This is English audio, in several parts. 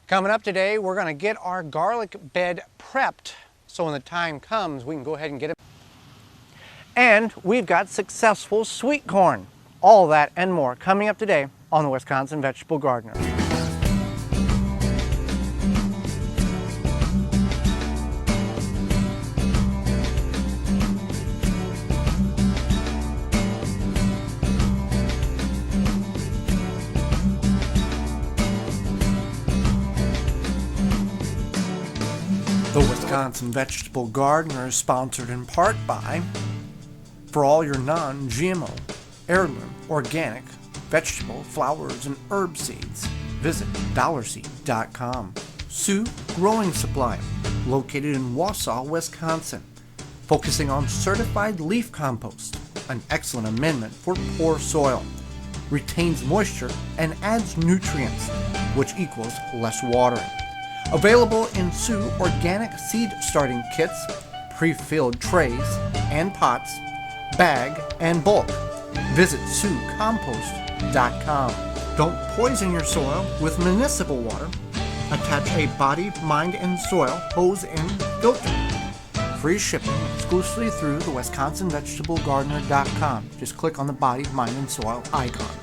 Coming up today, we're going to get our garlic bed prepped so when the time comes, we can go ahead and get it. And we've got successful sweet corn. All that and more coming up today on the Wisconsin Vegetable Gardener. The Wisconsin Vegetable Gardener is sponsored in part by, for all your non-GMO, heirloom, organic, vegetable, flowers, and herb seeds, visit dollarseed.com. Sioux Growing Supply, located in Wausau, Wisconsin, focusing on certified leaf compost, an excellent amendment for poor soil, retains moisture and adds nutrients, which equals less watering. Available in Sioux organic seed starting kits, pre-filled trays and pots, bag and bulk. Visit SiouxCompost.com. Don't poison your soil with municipal water. Attach a body, mind, and soil hose and filter. Free shipping exclusively through the WisconsinVegetableGardener.com. Just click on the body, mind, and soil icon.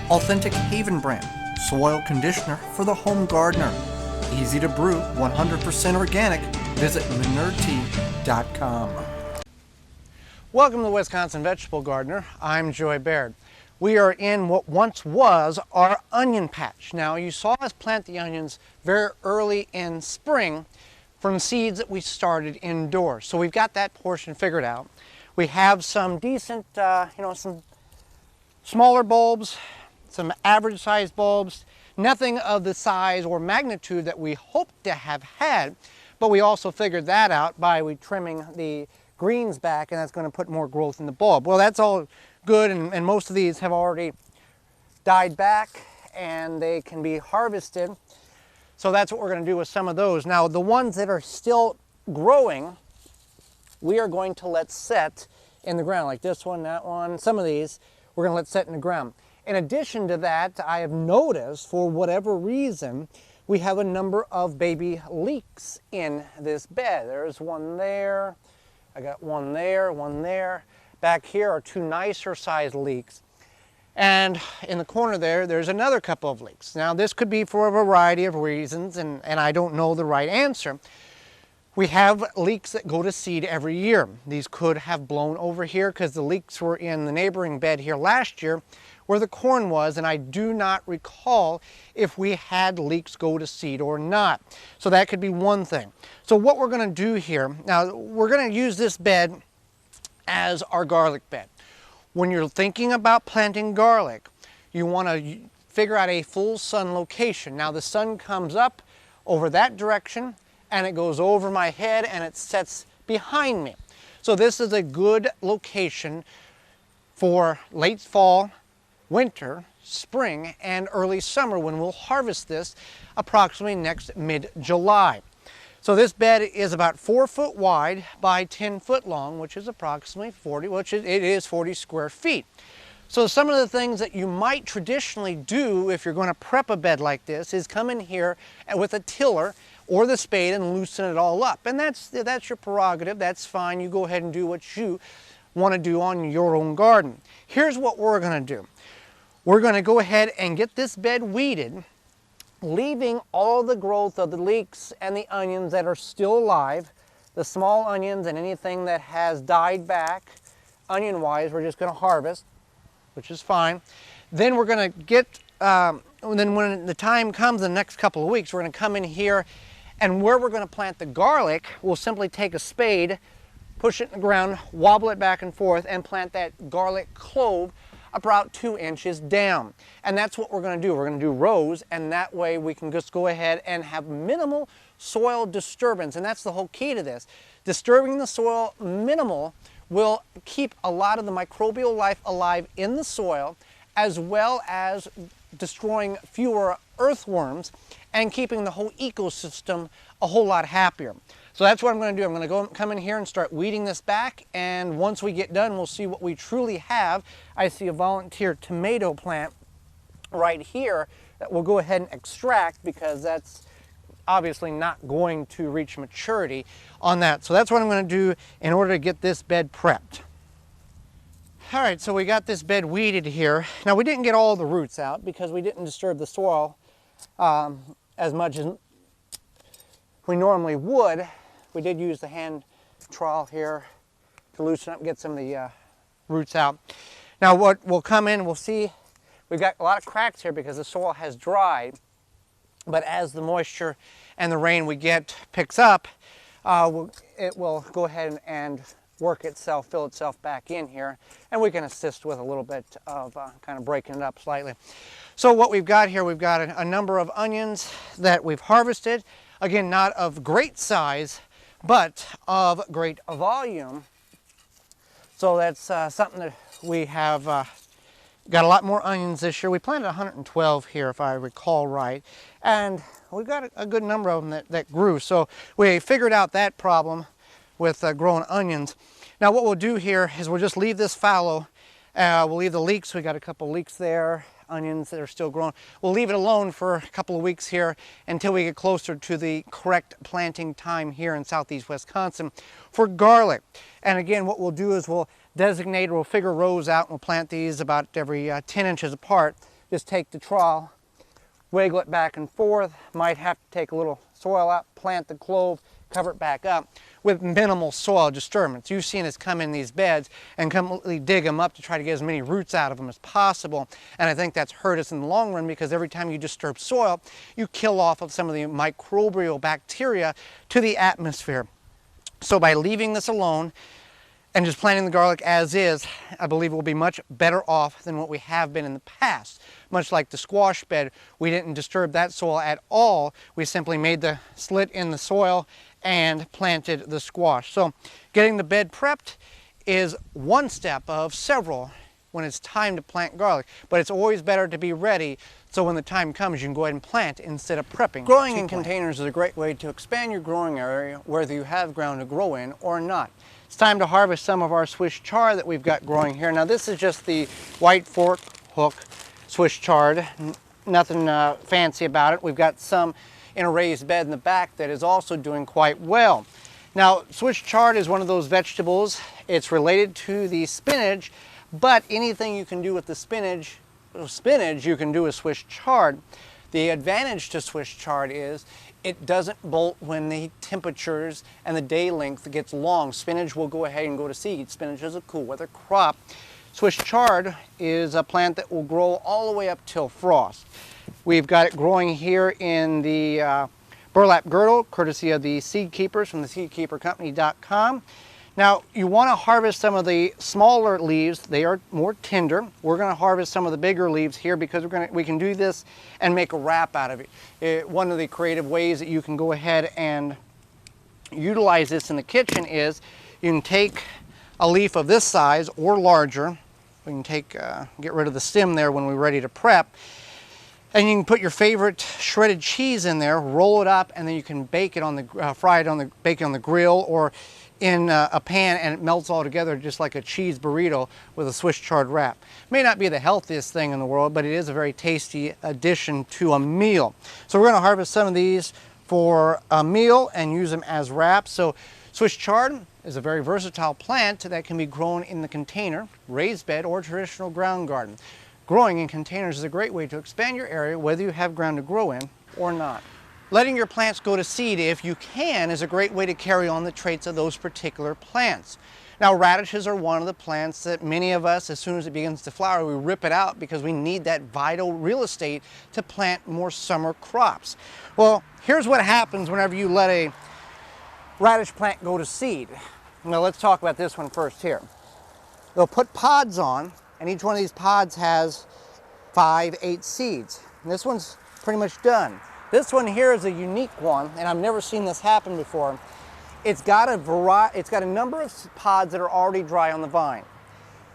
Authentic Haven brand soil conditioner for the home gardener. Easy to brew, 100% organic. Visit ManureTea.com. Welcome to the Wisconsin Vegetable Gardener. I'm Joy Baird. We are in what once was our onion patch. Now, you saw us plant the onions very early in spring from seeds that we started indoors. So we've got that portion figured out. We have some decent, some smaller bulbs, some average sized bulbs. Nothing of the size or magnitude that we hoped to have had, but we also figured that out by trimming the greens back, and that's going to put more growth in the bulb. Well, that's all good, and most of these have already died back and they can be harvested. So that's what we're going to do with some of those. Now, the ones that are still growing, we are going to let set in the ground, like this one, that one, some of these, we're going to let set in the ground. In addition to that, I have noticed, for whatever reason, we have a number of baby leeks in this bed. There's one there, I got one there, one there. Back here are two nicer sized leeks. And in the corner there's another couple of leeks. Now, this could be for a variety of reasons, and I don't know the right answer. We have leeks that go to seed every year. These could have blown over here because the leeks were in the neighboring bed here last year, where the corn was, and I do not recall if we had leeks go to seed or not. So that could be one thing. So what we're going to do here, now we're going to use this bed as our garlic bed. When you're thinking about planting garlic, you want to figure out a full sun location. Now the sun comes up over that direction, and it goes over my head, and it sets behind me. So this is a good location for late fall, winter, spring, and early summer when we'll harvest this approximately next mid-July. So this bed is about 4 foot wide by 10 foot long, which is approximately 40 square feet. So some of the things that you might traditionally do if you're going to prep a bed like this is come in here with a tiller or the spade and loosen it all up. And that's your prerogative. That's fine. You go ahead and do what you want to do on your own garden. Here's what we're going to do. We're going to go ahead and get this bed weeded, leaving all the growth of the leeks and the onions that are still alive, the small onions and anything that has died back. Onion-wise, we're just going to harvest, which is fine. Then we're going to get, then when the time comes in the next couple of weeks, we're going to come in here, and where we're going to plant the garlic, we'll simply take a spade, push it in the ground, wobble it back and forth, and plant that garlic clove about 2 inches down. And that's what we're going to do. We're going to do rows, and that way we can just go ahead and have minimal soil disturbance. And that's the whole key to this. Disturbing the soil minimal will keep a lot of the microbial life alive in the soil, as well as destroying fewer earthworms and keeping the whole ecosystem a whole lot happier. So that's what I'm going to do. I'm going to come in here and start weeding this back, and once we get done, we'll see what we truly have. I see a volunteer tomato plant right here that we'll go ahead and extract because that's obviously not going to reach maturity on that. So that's what I'm going to do in order to get this bed prepped. All right, so we got this bed weeded here. Now we didn't get all the roots out because we didn't disturb the soil as much as we normally would. We did use the hand trowel here to loosen up and get some of the roots out. Now what will come in, we'll see, we've got a lot of cracks here because the soil has dried, but as the moisture and the rain we get picks up, it will go ahead and work itself, fill itself back in here, and we can assist with a little bit of kind of breaking it up slightly. So what we've got here, we've got a number of onions that we've harvested. Again, not of great size, but of great volume. So that's something that we have got a lot more onions this year. We planted 112 here, if I recall right, and we've got a good number of them that grew. So we figured out that problem with growing onions. Now what we'll do here is we'll just leave this fallow. We'll leave the leeks. We got a couple leeks there, onions that are still growing. We'll leave it alone for a couple of weeks here until we get closer to the correct planting time here in southeast Wisconsin for garlic. And again, what we'll do is we'll designate, we'll figure rows out, and we'll plant these about every 10 inches apart. Just take the trowel, wiggle it back and forth. Might have to take a little soil out, plant the clove, cover it back up with minimal soil disturbance. You've seen us come in these beds and completely dig them up to try to get as many roots out of them as possible. And I think that's hurt us in the long run because every time you disturb soil, you kill off of some of the microbial bacteria to the atmosphere. So by leaving this alone and just planting the garlic as is, I believe we'll be much better off than what we have been in the past. Much like the squash bed, we didn't disturb that soil at all. We simply made the slit in the soil and planted the squash. So getting the bed prepped is one step of several when it's time to plant garlic, but it's always better to be ready so when the time comes you can go ahead and plant instead of prepping. Growing in containers is a great way to expand your growing area whether you have ground to grow in or not. It's time to harvest some of our Swiss chard that we've got growing here. Now this is just the white fork hook Swiss chard, nothing fancy about it. We've got some in a raised bed in the back that is also doing quite well. Now Swiss chard is one of those vegetables. It's related to the spinach, but anything you can do with the spinach you can do with Swiss chard. The advantage to Swiss chard is it doesn't bolt when the temperatures and the day length gets long. Spinach will go ahead and go to seed. Spinach is a cool weather crop. Swiss chard is a plant that will grow all the way up till frost. We've got it growing here in the burlap girdle, courtesy of the seed keepers from the seedkeepercompany.com. Now, you want to harvest some of the smaller leaves. They are more tender. We're going to harvest some of the bigger leaves here because we can do this and make a wrap out of it. One of the creative ways that you can go ahead and utilize this in the kitchen is you can take a leaf of this size or larger. We can get rid of the stem there when we're ready to prep. And you can put your favorite shredded cheese in there, roll it up, and then you can bake it on the, bake it on the grill or in a pan, and it melts all together just like a cheese burrito with a Swiss chard wrap. May not be the healthiest thing in the world, but it is a very tasty addition to a meal. So we're going to harvest some of these for a meal and use them as wraps. So Swiss chard is a very versatile plant that can be grown in the container, raised bed, or traditional ground garden. Growing in containers is a great way to expand your area whether you have ground to grow in or not. Letting your plants go to seed, if you can, is a great way to carry on the traits of those particular plants. Now, radishes are one of the plants that many of us, as soon as it begins to flower, we rip it out because we need that vital real estate to plant more summer crops. Well, here's what happens whenever you let a radish plant go to seed. Now, let's talk about this one first here. They'll put pods on, and each one of these pods has 5, 8 seeds. And this one's pretty much done. This one here is a unique one, and I've never seen this happen before. It's got a number of pods that are already dry on the vine.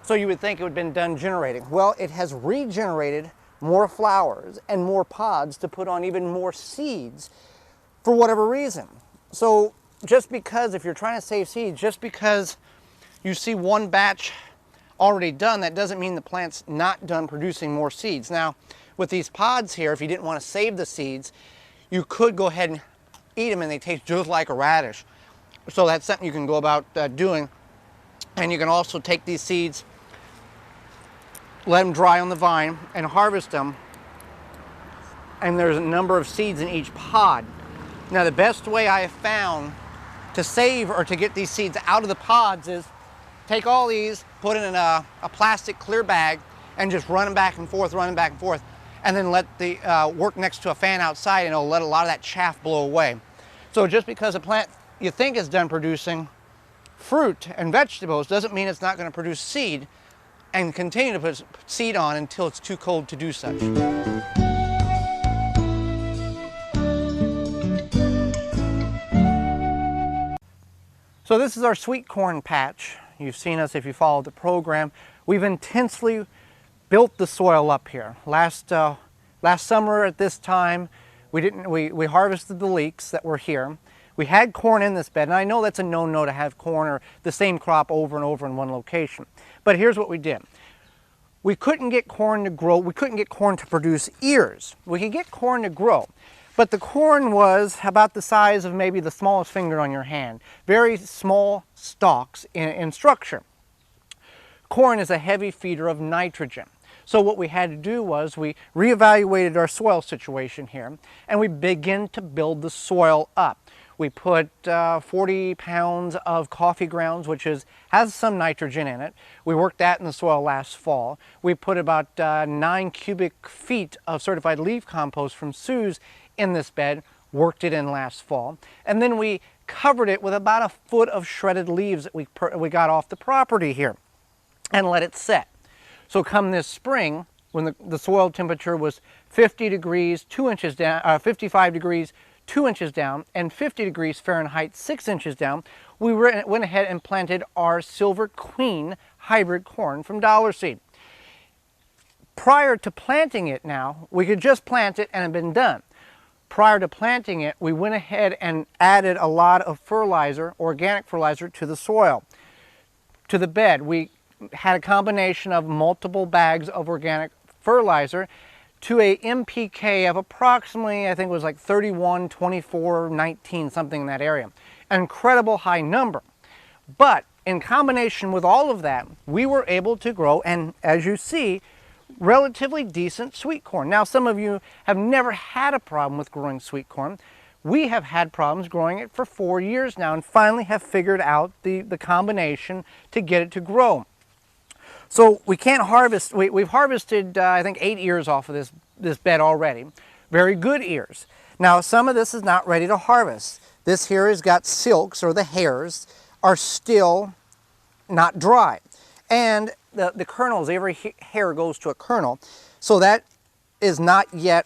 So you would think it would have been done generating. Well, it has regenerated more flowers and more pods to put on even more seeds for whatever reason. So just because, if you're trying to save seeds, just because you see one batch already done, that doesn't mean the plant's not done producing more seeds. Now, with these pods here, if you didn't want to save the seeds, you could go ahead and eat them and they taste just like a radish. So that's something you can go about doing. And you can also take these seeds, let them dry on the vine, and harvest them. And there's a number of seeds in each pod. Now the best way I have found to save or to get these seeds out of the pods is take all these, put it in a plastic clear bag, and just run them back and forth, and then let the work next to a fan outside, and it'll let a lot of that chaff blow away. So just because a plant you think is done producing fruit and vegetables doesn't mean it's not going to produce seed, and continue to put seed on until it's too cold to do such. So this is our sweet corn patch. You've seen us if you followed the program. We've intensely built the soil up here. Last summer at this time, we harvested the leeks that were here. We had corn in this bed, and I know that's a no-no to have corn or the same crop over and over in one location. But here's what we did. We couldn't get corn to grow. We couldn't get corn to produce ears. We could get corn to grow. But the corn was about the size of maybe the smallest finger on your hand. Very small stalks in structure. Corn is a heavy feeder of nitrogen. So what we had to do was we reevaluated our soil situation here, and we began to build the soil up. We put 40 pounds of coffee grounds, which has some nitrogen in it. We worked that in the soil last fall. We put about 9 cubic feet of certified leaf compost from Sue's in this bed, worked it in last fall. And then we covered it with about a foot of shredded leaves that we got off the property here and let it set. So come this spring, when the soil temperature was 50 degrees, 2 inches down, 55 degrees, 2 inches down, and 50 degrees Fahrenheit, 6 inches down, we went ahead and planted our Silver Queen hybrid corn from Dollar Seed. Prior to planting it now, we could just plant it and it had been done. Prior to planting it, we went ahead and added a lot of fertilizer, organic fertilizer, to the soil, to the bed. We had a combination of multiple bags of organic fertilizer to a MPK of approximately, I think it was like 31, 24, 19, something in that area. An incredible high number. But in combination with all of that, we were able to grow, and as you see, relatively decent sweet corn. Now, some of you have never had a problem with growing sweet corn. We have had problems growing it for 4 years now and finally have figured out the combination to get it to grow. So we can't harvest, we've harvested I think 8 ears off of this bed already. Very good ears. Now some of this is not ready to harvest. This here has got silks, or the hairs are still not dry. And the kernels, every hair goes to a kernel, so that is not yet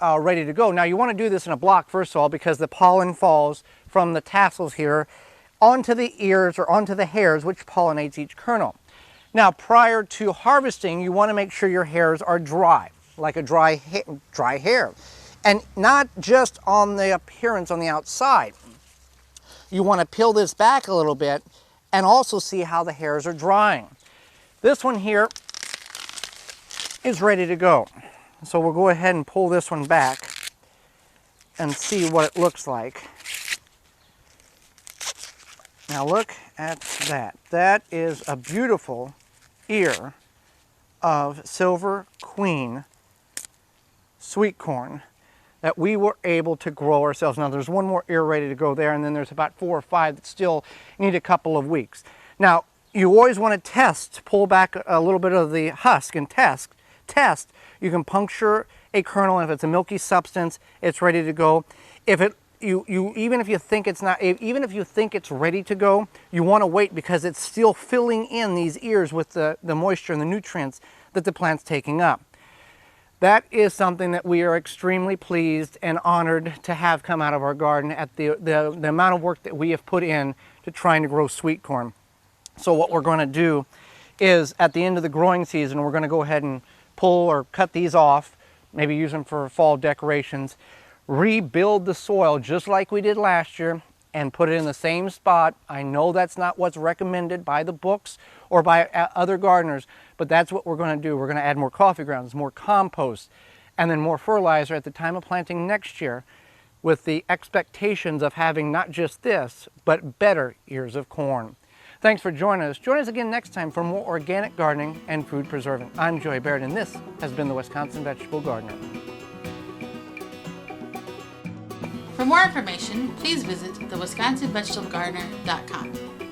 ready to go. Now you want to do this in a block first of all, because the pollen falls from the tassels here onto the ears or onto the hairs, which pollinates each kernel. Now prior to harvesting, you want to make sure your hairs are dry, like a dry hair. And not just on the appearance on the outside. You want to peel this back a little bit and also see how the hairs are drying. This one here is ready to go. So we'll go ahead and pull this one back and see what it looks like. Now look at that. That is a beautiful ear of Silver Queen sweet corn that we were able to grow ourselves. Now there's one more ear ready to go there, and then there's about 4 or 5 that still need a couple of weeks. Now you always want to test, pull back a little bit of the husk and test. You can puncture a kernel, and if it's a milky substance, it's ready to go. If it even if you think it's not, even if you think it's ready to go, you want to wait because it's still filling in these ears with the moisture and the nutrients that the plant's taking up. That is something that we are extremely pleased and honored to have come out of our garden at the amount of work that we have put in to trying to grow sweet corn. So what we're going to do is at the end of the growing season, we're going to go ahead and pull or cut these off, maybe use them for fall decorations, rebuild the soil just like we did last year and put it in the same spot. I know that's not what's recommended by the books or by other gardeners, but that's what we're going to do. We're going to add more coffee grounds, more compost, and then more fertilizer at the time of planting next year with the expectations of having not just this, but better ears of corn. Thanks for joining us. Join us again next time for more organic gardening and food preserving. I'm Joey Baird, and this has been the Wisconsin Vegetable Gardener. For more information, please visit thewisconsinvegetablegardener.com.